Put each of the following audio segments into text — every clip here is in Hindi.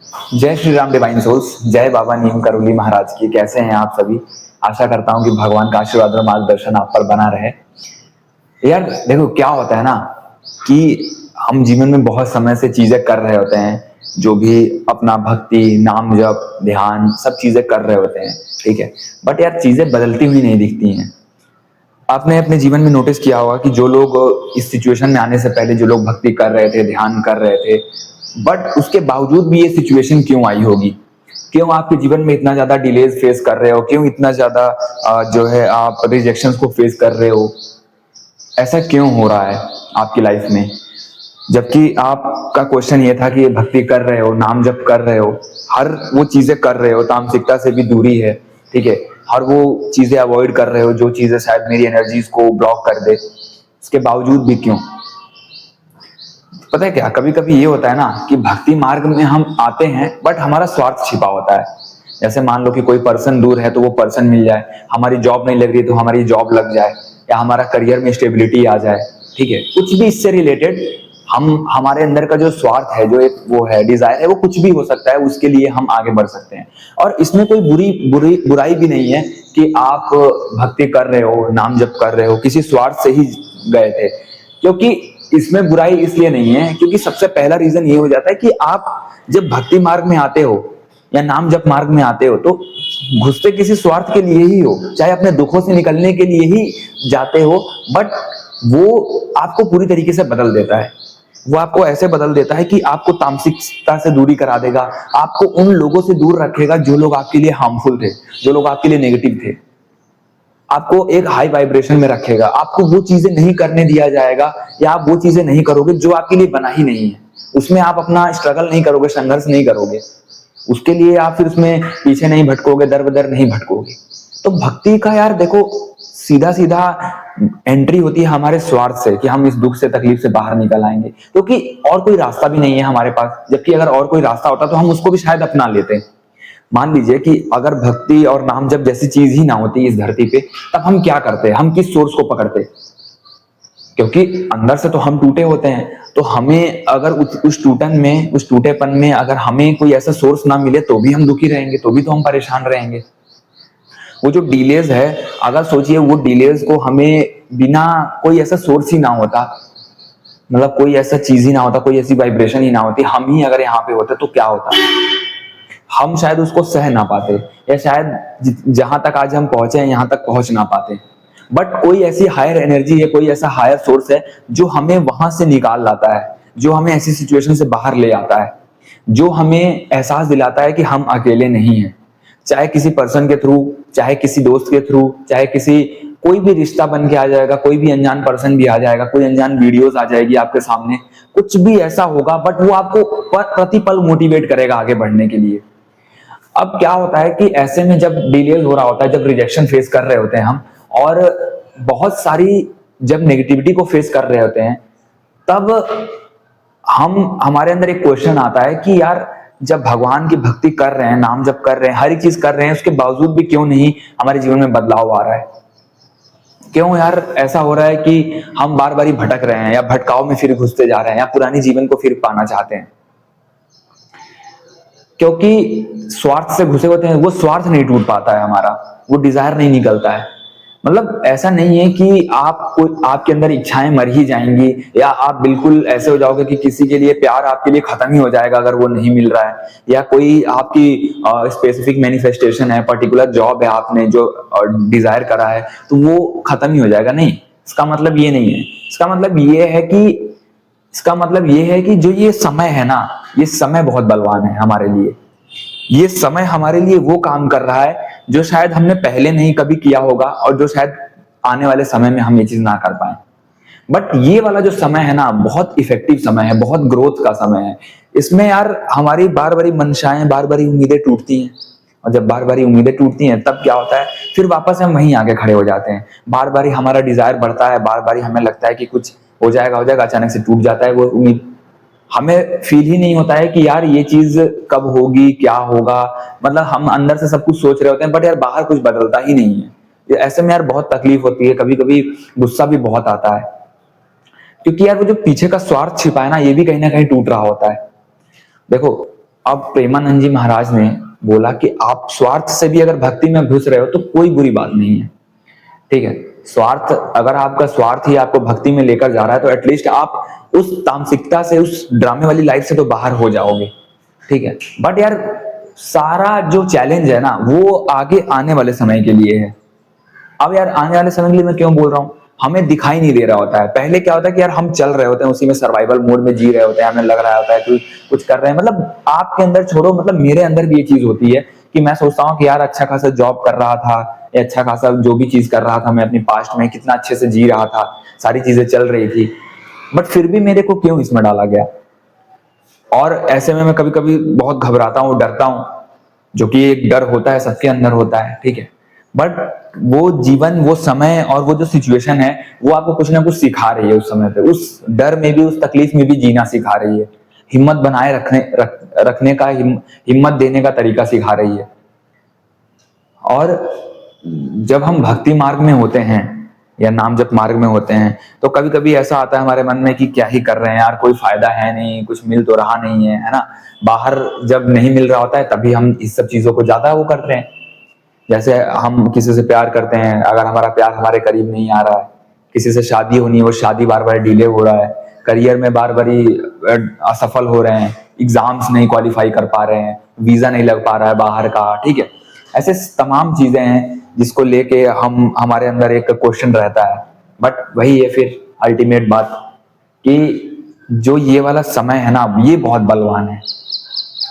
जय श्री राम डिवाइन सोल्स, जय बाबा नीम करोली महाराज की। कैसे हैं आप सभी? आशा करता हूं कि भगवान का आशीर्वाद और मार्गदर्शन आप पर बना रहे। यार देखो क्या होता है ना कि हम जीवन में बहुत समय से चीजें कर रहे होते हैं, जो भी अपना भक्ति, नाम जप, ध्यान सब चीजें कर रहे होते हैं, ठीक है। बट यार चीजें बदलती हुई नहीं दिखती हैं। आपने अपने जीवन में नोटिस किया होगा कि जो लोग इस सिचुएशन में आने से पहले जो लोग भक्ति कर रहे थे, ध्यान कर रहे थे, बट उसके बावजूद भी ये सिचुएशन क्यों आई होगी? क्यों आपके जीवन में इतना ज्यादा डिलेज फेस कर रहे हो? क्यों इतना ज्यादा जो है आप रिजेक्शंस को फेस कर रहे हो? ऐसा क्यों हो रहा है आपकी लाइफ में? जबकि आपका क्वेश्चन ये था कि ये भक्ति कर रहे हो, नाम जप कर रहे हो, हर वो चीजें कर रहे हो, तामसिकता से भी दूरी है, ठीक है, हर वो चीजें अवॉइड कर रहे हो जो चीजें शायद मेरी एनर्जीज को ब्लॉक कर दे, इसके बावजूद भी क्यों? पता है क्या, कभी कभी ये होता है ना कि भक्ति मार्ग में हम आते हैं बट हमारा स्वार्थ छिपा होता है। जैसे मान लो कि कोई पर्सन दूर है तो वो पर्सन मिल जाए, हमारी जॉब नहीं लग रही तो हमारी जॉब लग जाए, या हमारा करियर में स्टेबिलिटी आ जाए, ठीक है, कुछ भी इससे रिलेटेड। हम हमारे अंदर का जो स्वार्थ है, जो एक वो है डिजायर है, वो कुछ भी हो सकता है, उसके लिए हम आगे बढ़ सकते हैं। और इसमें कोई बुराई भी नहीं है कि आप भक्ति कर रहे हो, नाम जप कर रहे हो, किसी स्वार्थ से ही गए थे। क्योंकि इसमें बुराई इसलिए नहीं है क्योंकि सबसे पहला रीजन ये हो जाता है कि आप जब भक्ति मार्ग में आते हो या नाम जप मार्ग में आते हो तो घुसते किसी स्वार्थ के लिए ही हो, चाहे अपने दुखों से निकलने के लिए ही जाते हो, बट वो आपको पूरी तरीके से बदल देता है। वो आपको ऐसे बदल देता है कि आपको तामसिकता से दूरी करा देगा, आपको उन लोगों से दूर रखेगा जो लोग आपके लिए हार्मफुल थे, जो लोग आपके लिए नेगेटिव थे, आपको एक हाई वाइब्रेशन में रखेगा। आपको वो चीजें नहीं करने दिया जाएगा, या आप वो चीजें नहीं करोगे जो आपके लिए बना ही नहीं है। उसमें आप अपना स्ट्रगल नहीं करोगे, संघर्ष नहीं करोगे, उसके लिए आप फिर उसमें पीछे नहीं भटकोगे, दर बदर नहीं भटकोगे। तो भक्ति का यार देखो सीधा सीधा एंट्री होती है हमारे स्वार्थ से कि हम इस दुख से, तकलीफ से बाहर निकल आएंगे, क्योंकि और कोई रास्ता भी नहीं है हमारे पास। जबकि अगर और कोई रास्ता होता तो हम उसको भी शायद अपना लेते। मान लीजिए कि अगर भक्ति और नाम जप जैसी चीज ही ना होती इस धरती पे, तब हम क्या करते? हम किस सोर्स को पकड़ते? क्योंकि अंदर से तो हम टूटे होते हैं, तो हमें अगर उस टूटन में, उस टूटेपन में अगर हमें कोई ऐसा सोर्स ना मिले तो भी हम दुखी रहेंगे, तो भी तो हम परेशान रहेंगे। वो जो डिलेज है, अगर सोचिए वो डिलेज को हमें बिना कोई ऐसा सोर्स ही ना होता, मतलब कोई ऐसा चीज ही ना होता, कोई ऐसी वाइब्रेशन ही ना होती, हम ही अगर यहाँ पे होते तो क्या होता? हम शायद उसको सह ना पाते, या शायद जहां तक आज हम पहुंचे हैं यहां तक पहुंच ना पाते। बट कोई ऐसी हायर एनर्जी है, कोई ऐसा हायर सोर्स है जो हमें वहां से निकाल लाता है, जो हमें ऐसी सिचुएशन से बाहर ले आता है, जो हमें एहसास दिलाता है कि हम अकेले नहीं हैं। चाहे किसी पर्सन के थ्रू, चाहे किसी दोस्त के थ्रू, चाहे किसी कोई भी रिश्ता बन के आ जाएगा, कोई भी अनजान पर्सन भी आ जाएगा, कोई अनजान वीडियोस आ जाएगी आपके सामने, कुछ भी ऐसा होगा, बट वो आपको प्रतिपल मोटिवेट करेगा आगे बढ़ने के लिए। अब क्या होता है कि ऐसे में जब डिलेज हो रहा होता है, जब रिजेक्शन फेस कर रहे होते हैं हम, और बहुत सारी जब नेगेटिविटी को फेस कर रहे होते हैं, तब हमारे अंदर एक क्वेश्चन आता है कि यार जब भगवान की भक्ति कर रहे हैं, नाम जप कर रहे हैं, हर एक चीज कर रहे हैं, उसके बावजूद भी क्यों नहीं हमारे जीवन में बदलाव आ रहा है? क्यों यार ऐसा हो रहा है कि हम बार बार ही भटक रहे हैं, या भटकाव में फिर घुसते जा रहे हैं, या पुरानी जीवन को फिर पाना चाहते हैं? क्योंकि स्वार्थ से घुसे होते हैं, वो स्वार्थ नहीं टूट पाता है हमारा, वो डिजायर नहीं निकलता है। मतलब ऐसा नहीं है कि आपके अंदर इच्छाएं मर ही जाएंगी, या आप बिल्कुल ऐसे हो जाओगे कि किसी के लिए प्यार आपके लिए खत्म ही हो जाएगा अगर वो नहीं मिल रहा है, या कोई आपकी स्पेसिफिक मैनिफेस्टेशन है, पर्टिकुलर जॉब है आपने जो डिजायर करा है, तो वो खत्म ही हो जाएगा। नहीं, इसका मतलब ये नहीं है। इसका मतलब ये है कि जो ये समय है ना, ये समय बहुत बलवान है हमारे लिए। ये समय हमारे लिए वो काम कर रहा है जो शायद हमने पहले नहीं कभी किया होगा, और जो शायद आने वाले समय में हम ये चीज ना कर पाए। बट ये वाला जो समय है ना, बहुत इफेक्टिव समय है, बहुत ग्रोथ का समय है। इसमें यार हमारी बार बारी मंशाएं, बार बारी उम्मीदें टूटती हैं, और जब बार बारी उम्मीदें टूटती हैं तब क्या होता है, फिर वापस हम वहीं आके खड़े हो जाते हैं। बार बारी हमारा डिजायर बढ़ता है, बार बारी हमें लगता है कि कुछ हो जाएगा, अचानक से टूट जाता है वो उम्मीद। हमें फील ही नहीं होता है कि यार ये चीज कब होगी, क्या होगा। मतलब हम अंदर से सब कुछ सोच रहे होते हैं, बट यार बाहर कुछ बदलता ही नहीं है। ऐसे में यार बहुत तकलीफ होती है, कभी कभी गुस्सा भी बहुत आता है, क्योंकि यार वो जो पीछे का स्वार्थ छिपा है ना, ये भी कहीं ना कहीं टूट रहा होता है। देखो अब प्रेमानंद जी महाराज ने बोला कि आप स्वार्थ से भी अगर भक्ति में घुस रहे हो तो कोई बुरी बात नहीं है, ठीक है। स्वार्थ, अगर आपका स्वार्थ ही आपको भक्ति में लेकर जा रहा है तो एटलीस्ट आप उस तामसिकता से, उस ड्रामे वाली लाइफ से तो बाहर हो जाओगे, ठीक है। बट यार सारा जो चैलेंज है ना वो आगे आने वाले समय के लिए है। अब यार आने वाले समय के लिए मैं क्यों बोल रहा हूँ, हमें दिखाई नहीं दे रहा होता है। पहले क्या होता है कि यार हम चल रहे होते हैं, उसी में सर्वाइवल मोड में जी रहे होते हैं, हमें लग रहा होता है कि कुछ कर रहे हैं। मतलब आपके अंदर छोड़ो, मतलब मेरे अंदर भी ये चीज होती है कि मैं सोचता हूँ कि यार अच्छा खासा जॉब कर रहा था, या अच्छा खासा जो भी चीज कर रहा था मैं अपनी पास्ट में, कितना अच्छे से जी रहा था, सारी चीजें चल रही थी, बट फिर भी मेरे को क्यों इसमें डाला गया। और ऐसे में मैं कभी कभी बहुत घबराता हूँ, डरता हूँ, जो कि एक डर होता है, सबके अंदर होता है, ठीक है। बट वो जीवन, वो समय और वो जो सिचुएशन है वो आपको कुछ ना कुछ सिखा रही है। उस समय पे, उस डर में भी, उस तकलीफ में भी जीना सिखा रही है, हिम्मत बनाए रखने का, हिम्मत देने का तरीका सिखा रही है। और जब हम भक्ति मार्ग में होते हैं या नाम जप मार्ग में होते हैं तो कभी कभी ऐसा आता है हमारे मन में कि क्या ही कर रहे हैं यार, कोई फायदा है नहीं, कुछ मिल तो रहा नहीं है, है ना। बाहर जब नहीं मिल रहा होता है तभी हम इस सब चीजों को ज्यादा वो करते हैं। जैसे हम किसी से प्यार करते हैं, अगर हमारा प्यार हमारे करीब नहीं आ रहा है, किसी से शादी होनी है, वो शादी बार बार डिले हो रहा है, करियर में बार बार असफल हो रहे हैं, एग्जाम्स नहीं क्वालिफाई कर पा रहे हैं, वीजा नहीं लग पा रहा है बाहर का, ठीक है। ऐसे तमाम चीजें हैं जिसको लेके हम, हमारे अंदर एक क्वेश्चन रहता है। बट वही है फिर अल्टीमेट बात कि जो ये वाला समय है ना, ये बहुत बलवान है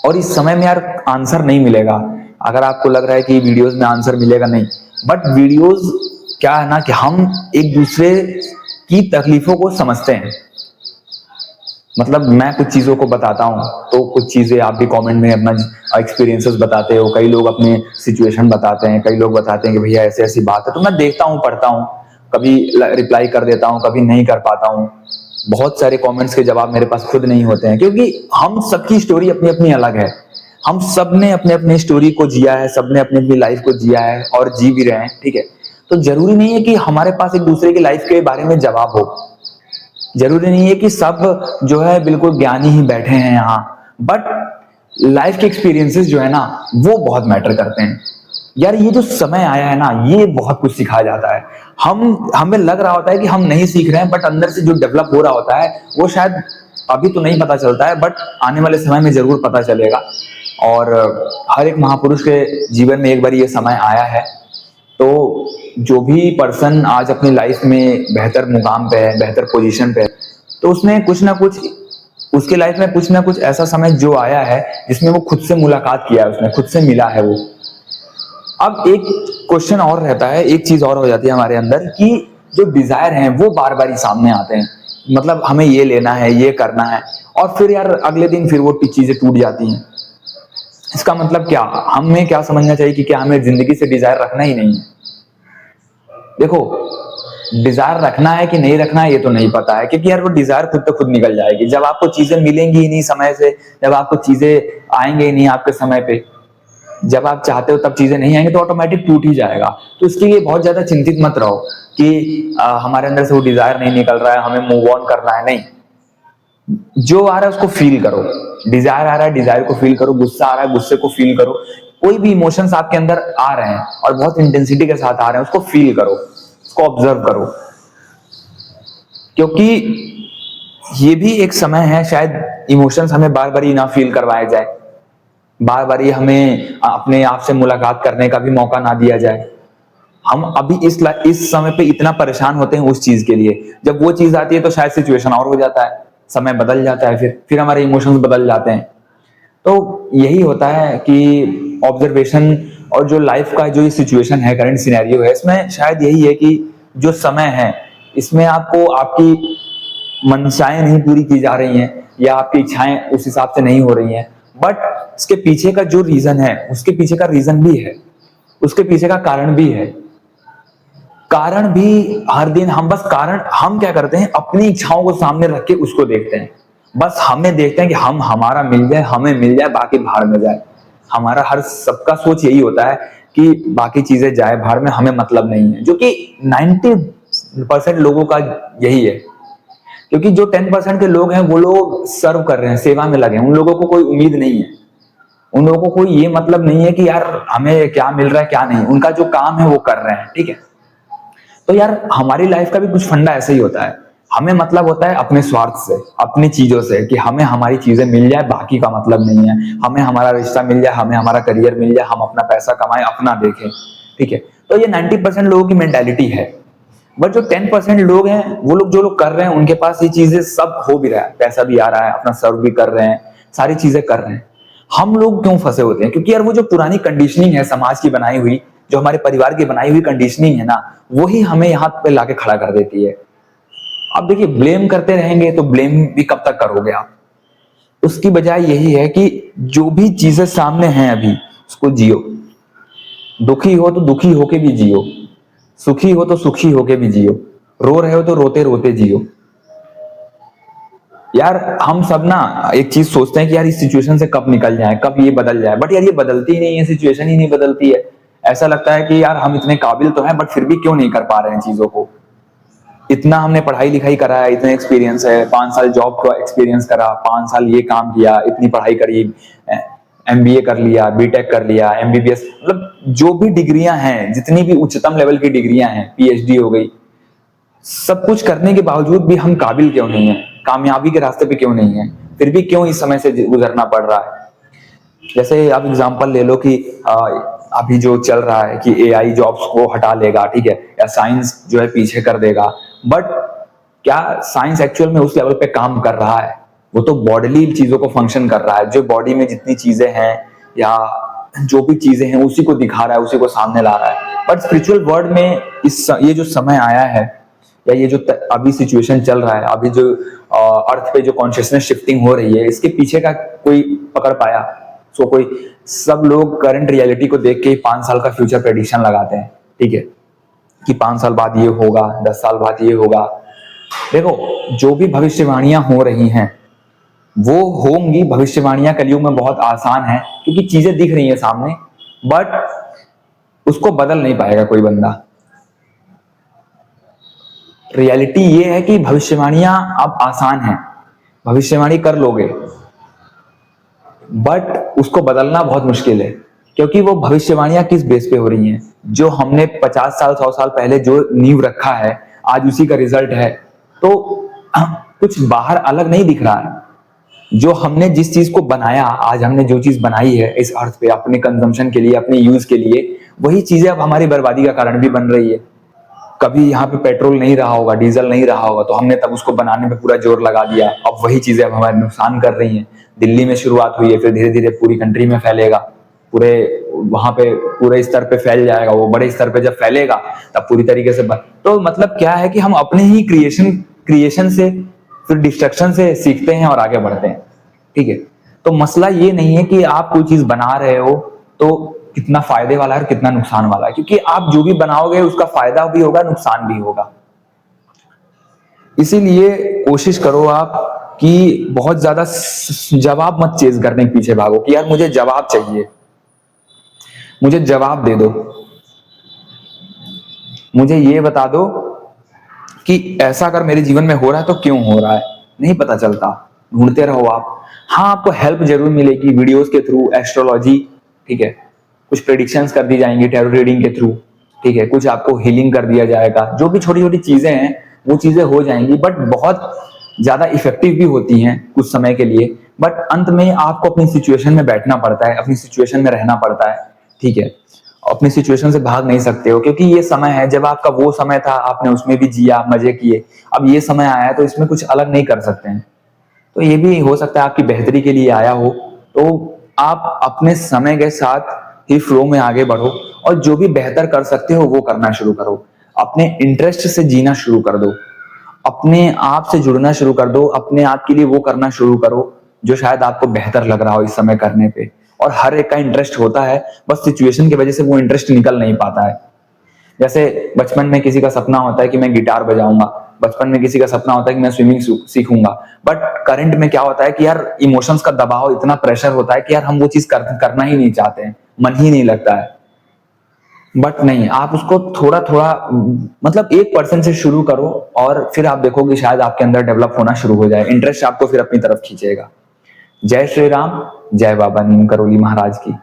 और इस समय में यार आंसर नहीं मिलेगा। अगर आपको लग रहा है कि वीडियोस में आंसर मिलेगा, नहीं, बट वीडियोस क्या है ना कि हम एक दूसरे की तकलीफों को समझते हैं। मतलब मैं कुछ चीजों को बताता हूँ तो कुछ चीजें आप भी कमेंट में अपना एक्सपीरियंसेस बताते हो, कई लोग अपने सिचुएशन बताते हैं, कई लोग बताते हैं कि भैया ऐसी ऐसी बात है, तो मैं देखता हूँ, पढ़ता हूँ, कभी रिप्लाई कर देता हूँ, कभी नहीं कर पाता हूँ। बहुत सारे कमेंट्स के जवाब मेरे पास खुद नहीं होते हैं, क्योंकि हम सबकी स्टोरी अपनी अपनी अलग है। हम सब ने अपने अपने स्टोरी को जिया है, सबने अपनी अपनी लाइफ को जिया है और जी भी रहे हैं, ठीक है। तो जरूरी नहीं है कि हमारे पास एक दूसरे की लाइफ के बारे में जवाब हो, जरूरी नहीं है कि सब जो है बिल्कुल ज्ञानी ही बैठे हैं यहाँ, बट लाइफ के एक्सपीरियंसेस जो है ना वो बहुत मैटर करते हैं। यार ये जो समय आया है ना, ये बहुत कुछ सिखाया जाता है। हमें लग रहा होता है कि हम नहीं सीख रहे हैं, बट अंदर से जो डेवलप हो रहा होता है वो शायद अभी तो नहीं पता चलता है, बट आने वाले समय में जरूर पता चलेगा। और हर एक महापुरुष के जीवन में एक बार ये समय आया है। तो जो भी पर्सन आज अपनी लाइफ में बेहतर मुकाम पे है, बेहतर पोजीशन पे है, तो उसने कुछ ना कुछ, उसके लाइफ में कुछ ना कुछ ऐसा समय जो आया है जिसमें वो खुद से मुलाकात किया है, उसने खुद से मिला है वो। अब एक क्वेश्चन और रहता है, एक चीज और हो जाती है हमारे अंदर कि जो डिजायर हैं वो बार बार ही सामने आते हैं। मतलब हमें ये लेना है, ये करना है, और फिर यार अगले दिन फिर वो चीजें टूट जाती हैं। इसका मतलब क्या, हमें क्या समझना चाहिए कि क्या हमें जिंदगी से डिजायर रखना ही नहीं है। देखो, डिजायर रखना है कि नहीं रखना है ये तो नहीं पता है, क्योंकि यार वो डिजायर खुद तो खुद निकल जाएगी। जब आपको चीजें मिलेंगी ही नहीं समय से, जब आपको चीजें आएंगे ही नहीं आपके समय पे, जब आप चाहते हो तब चीजें नहीं आएंगे, तो ऑटोमेटिक टूट ही जाएगा। तो इसके लिए बहुत ज्यादा चिंतित मत रहो कि हमारे अंदर से वो डिजायर नहीं निकल रहा है, हमें मूव ऑन करना है। नहीं, जो आ रहा है उसको फील करो। डिजायर आ रहा है, डिजायर को फील करो। गुस्सा आ रहा है, गुस्से को फील करो। कोई भी इमोशंस आपके अंदर आ रहे हैं और बहुत इंटेंसिटी के साथ आ रहे हैं, उसको फील करो, उसको ऑब्जर्व करो, क्योंकि ये भी एक समय है, शायद इमोशंस हमें बार बार ही ना फील करवाया जाए, बार बार ही हमें अपने आप से मुलाकात करने का भी मौका ना दिया जाए। हम अभी इस समय पे इतना परेशान होते हैं उस चीज के लिए, जब वो चीज आती है तो शायद सिचुएशन और हो जाता है, समय बदल जाता है, फिर हमारे इमोशंस बदल जाते हैं। तो यही होता है कि ऑब्जर्वेशन और जो लाइफ का जो ये सिचुएशन है, करंट सिनेरियो है, इसमें शायद यही है कि जो समय है इसमें आपको आपकी मंशाएं नहीं पूरी की जा रही हैं, या आपकी इच्छाएं उस हिसाब से नहीं हो रही हैं, बट इसके पीछे का जो रीजन है, उसके पीछे का रीजन भी है, उसके पीछे का कारण भी है। कारण भी हर दिन हम बस कारण, हम क्या करते हैं, अपनी इच्छाओं को सामने रख के उसको देखते हैं। बस हमें देखते हैं कि हमारा मिल जाए, हमें मिल जाए, बाकी भाड़ में जाए। हमारा हर सबका सोच यही होता है कि बाकी चीजें जाए भाड़ में, हमें मतलब नहीं है, जो कि 90% लोगों का यही है। क्योंकि जो 10% के लोग हैं वो लोग सर्व कर रहे हैं, सेवा में लगे हैं, उन लोगों को कोई उम्मीद नहीं है। उन लोगों को कोई ये मतलब नहीं है कि यार हमें क्या मिल रहा है क्या नहीं, उनका जो काम है वो कर रहे हैं, ठीक है। तो यार हमारी लाइफ का भी कुछ फंडा ऐसे ही होता है, हमें मतलब होता है अपने स्वार्थ से, अपनी चीजों से, कि हमें हमारी चीजें मिल जाए, बाकी का मतलब नहीं है, हमें हमारा रिश्ता मिल जाए, हमें हमारा करियर मिल जाए, हम अपना पैसा कमाएं, अपना देखें, ठीक है। तो ये 90% लोगों की मेंटालिटी है। बट जो 10% लोग हैं, वो लोग जो लोग कर रहे हैं, उनके पास ये चीजें सब हो भी रहा है, पैसा भी आ रहा है, अपना सर्व भी कर रहे हैं, सारी चीजें कर रहे हैं। हम लोग क्यों फंसे होते हैं? क्योंकि यार वो जो पुरानी कंडीशनिंग है समाज की बनाई हुई, जो हमारे परिवार की बनाई हुई कंडीशनिंग है ना, वही हमें यहाँ पे लाके खड़ा कर देती है। अब देखिए, ब्लेम करते रहेंगे तो ब्लेम भी कब तक करोगे आप? उसकी बजाय यही है कि जो भी चीजें सामने हैं अभी, उसको जियो। दुखी हो तो दुखी होके भी जियो, सुखी हो तो सुखी होके भी जियो, रो रहे हो तो रोते रोते जियो। यार हम सब ना एक चीज सोचते हैं कि यार इस सिचुएशन से कब निकल जाए, कब ये बदल जाए, बट यार ये बदलती ही नहीं है, सिचुएशन ही नहीं बदलती है। ऐसा लगता है कि यार हम इतने काबिल तो हैं, बट फिर भी क्यों नहीं कर पा रहे हैं चीजों को। इतना हमने पढ़ाई लिखाई करा है, इतने एक्सपीरियंस है, 5 साल जॉब का एक्सपीरियंस करा, 5 साल ये काम किया, इतनी पढ़ाई करी, एमबीए कर लिया, बीटेक कर लिया, एमबीबीएस, मतलब जो भी डिग्रियां हैं, जितनी भी उच्चतम लेवल की डिग्रियां हैं, पीएचडी हो गई, सब कुछ करने के बावजूद भी हम काबिल क्यों नहीं है, कामयाबी के रास्ते पे क्यों नहीं है, फिर भी क्यों इस समय से गुजरना पड़ रहा है। जैसे आप एग्जांपल ले लो कि अभी जो चल रहा है कि एआई जॉब्स को हटा लेगा, ठीक है, या साइंस जो है पीछे कर देगा, बट क्या साइंस एक्चुअल में उस लेवल पे काम कर रहा है? वो तो बॉडीली चीजों को फंक्शन कर रहा है, जो बॉडी में जितनी चीजें हैं या जो भी चीजें हैं उसी को दिखा रहा है, उसी को सामने ला रहा है। बट स्पिरिचुअल वर्ल्ड में ये जो समय आया है, या ये जो अभी सिचुएशन चल रहा है, अभी जो अर्थ पे जो कॉन्शियसनेस शिफ्टिंग हो रही है, इसके पीछे का कोई पकड़ पाया? सो कोई, सब लोग करंट रियलिटी को देख के ही 5 साल का फ्यूचर प्रेडिक्शन लगाते हैं, ठीक है, कि 5 साल बाद ये होगा, 10 साल बाद ये होगा। देखो, जो भी भविष्यवाणियां हो रही हैं वो होंगी, भविष्यवाणियां कलयुग में बहुत आसान है, क्योंकि चीजें दिख रही हैं सामने, बट उसको बदल नहीं पाएगा कोई बंदा। रियलिटी ये है कि भविष्यवाणियां अब आसान है, भविष्यवाणी कर लोगे, बट उसको बदलना बहुत मुश्किल है। क्योंकि वो भविष्यवाणियां किस बेस पे हो रही हैं? जो हमने 50 साल 100 साल पहले जो नींव रखा है, आज उसी का रिजल्ट है। तो कुछ बाहर अलग नहीं दिख रहा है। जो हमने जिस चीज को बनाया, आज हमने जो चीज बनाई है इस अर्थ पे अपने कंजम्पशन के लिए, अपने यूज के लिए, वही चीजें अब हमारी बर्बादी का कारण भी बन रही है। कभी यहाँ पे पेट्रोल नहीं रहा होगा, डीजल नहीं रहा होगा, तो हमने तब उसको बनाने में पूरा जोर लगा दिया, अब वही चीजें अब हमारे नुकसान कर रही हैं। दिल्ली में शुरुआत हुई है, फिर धीरे धीरे पूरी कंट्री में फैलेगा, पूरे वहां पे पूरे स्तर पे फैल जाएगा, वो बड़े स्तर पे जब फैलेगा तब पूरी तरीके से तो मतलब क्या है कि हम अपने ही क्रिएशन से, फिर डिस्ट्रक्शन से सीखते हैं और आगे बढ़ते हैं, ठीक है। तो मसला ये नहीं है कि आप कोई चीज बना रहे हो तो कितना फायदे वाला है और कितना नुकसान वाला है, क्योंकि आप जो भी बनाओगे उसका फायदा भी होगा, नुकसान भी होगा। इसीलिए कोशिश करो आप कि बहुत ज्यादा जवाब मत चेज करने के पीछे भागो कि यार मुझे जवाब चाहिए, मुझे जवाब दे दो, मुझे ये बता दो कि ऐसा अगर मेरे जीवन में हो रहा है तो क्यों हो रहा है। नहीं पता चलता, ढूंढते रहो आप। हाँ, आपको हेल्प जरूर मिलेगी वीडियोस के थ्रू, एस्ट्रोलॉजी, ठीक है, कुछ प्रेडिक्शंस कर दी जाएंगी टैरो रीडिंग के थ्रू, ठीक है, कुछ आपको हीलिंग कर दिया जाएगा, जो भी छोटी छोटी चीजें हैं वो चीजें हो जाएंगी, बट बहुत ज्यादा इफेक्टिव भी होती हैं कुछ समय के लिए। बट अंत में आपको अपनी सिचुएशन में बैठना पड़ता है, अपनी सिचुएशन में रहना पड़ता है, ठीक है। अपनी सिचुएशन से भाग नहीं सकते हो, क्योंकि ये समय है, जब आपका वो समय था आपने उसमें भी जिया, मजे किए, अब ये समय आया है तो इसमें कुछ अलग नहीं कर सकते हैं। तो ये भी हो सकता है आपकी बेहतरी के लिए आया हो, तो आप अपने समय के साथ ही फ्लो में आगे बढ़ो और जो भी बेहतर कर सकते हो वो करना शुरू करो। अपने इंटरेस्ट से जीना शुरू कर दो, अपने आप से जुड़ना शुरू कर दो, अपने आप के लिए वो करना शुरू करो जो शायद आपको बेहतर लग रहा हो इस समय करने पे। और हर एक का इंटरेस्ट होता है, बस सिचुएशन की वजह से वो इंटरेस्ट निकल नहीं पाता है। जैसे बचपन में किसी का सपना होता है कि मैं गिटार बजाऊंगा, बचपन में किसी का सपना होता है कि मैं स्विमिंग सीखूंगा, बट करंट में क्या होता है कि यार इमोशंस का दबाव, इतना प्रेशर होता है कि यार हम वो चीज करना ही नहीं चाहते हैं, मन ही नहीं लगता है। बट नहीं, आप उसको थोड़ा थोड़ा मतलब 1% से शुरू करो और फिर आप देखोगे शायद आपके अंदर डेवलप होना शुरू हो जाए, इंटरेस्ट आपको फिर अपनी तरफ खींचेगा। जय श्री राम, जय बाबा नीम करोली महाराज की।